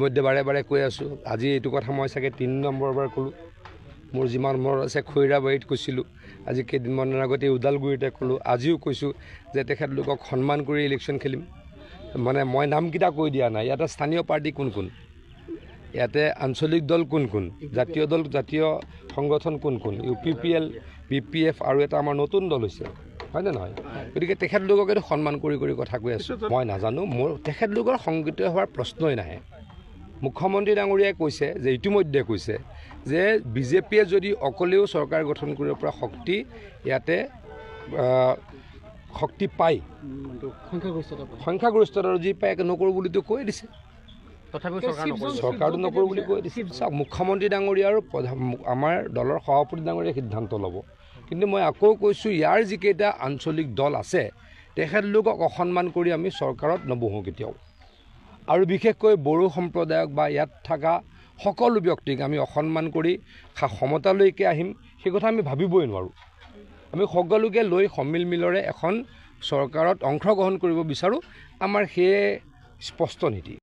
মধ্যে বাৰে বাৰে কৈ আছোঁ আজি এইটো কথা মই চাগে 3 নম্বৰবাৰ ক'লোঁ মোৰ যিমান মনত আছে খৈৰাবাৰীত কৈছিলোঁ আজি কেইদিনমানৰ আগতে ওদালগুৰিতে ক'লোঁ আজিও কৈছোঁ যে তেখেতলোকক সন্মান কৰি ইলেকশ্যন খেলিম মানে মই নামকেইটা কৈ দিয়া নাই ইয়াতে স্থানীয় পাৰ্টি কোন কোন ইয়াতে আঞ্চলিক দল কোন কোন জাতীয় দল জাতীয় সংগঠন কোন কোন UPPL BPF আৰু এটা আমাৰ নতুন দল হৈছে হয়নে নহয় গতিকে তেখেতলোকক এইটো সন্মান কৰি কৰি কথা কৈ আছোঁ মই নাজানো মোৰ তেখেতলোকৰ সংগীত হোৱাৰ প্ৰশ্নই নাহে মুখ্যমন্ত্ৰী ডাঙৰীয়াই কৈছে যে ইতিমধ্যে কৈছে যে বিজেপিয়ে যদি অকলেও চৰকাৰ গঠন কৰিব পৰা শক্তি ইয়াতে শক্তি পায় সংখ্যাগৰিষ্ঠতা যি পায় নকৰোঁ বুলিতো কৈ দিছে তথাপিও চৰকাৰটো নকৰোঁ বুলি কৈ দিছে চাওক মুখ্যমন্ত্ৰী ডাঙৰীয়া আৰু আমাৰ দলৰ সভাপতি ডাঙৰীয়াই সিদ্ধান্ত ল'ব কিন্তু মই আকৌ কৈছোঁ ইয়াৰ যিকেইটা আঞ্চলিক দল আছে তেখেতলোকক অসন্মান কৰি আমি চৰকাৰত নবহোঁ কেতিয়াও আৰু বিশেষকৈ বড়ো সম্প্ৰদায়ক বা ইয়াত থকা সকলো ব্যক্তিক আমি অসন্মান কৰি সমতালৈকে আহিম সেই কথা আমি ভাবিবই নোৱাৰোঁ আমি সকলোকে লৈ সমিলমিলৰে এখন চৰকাৰত অংশগ্ৰহণ কৰিব বিচাৰোঁ আমাৰ সেয়ে স্পষ্ট নীতি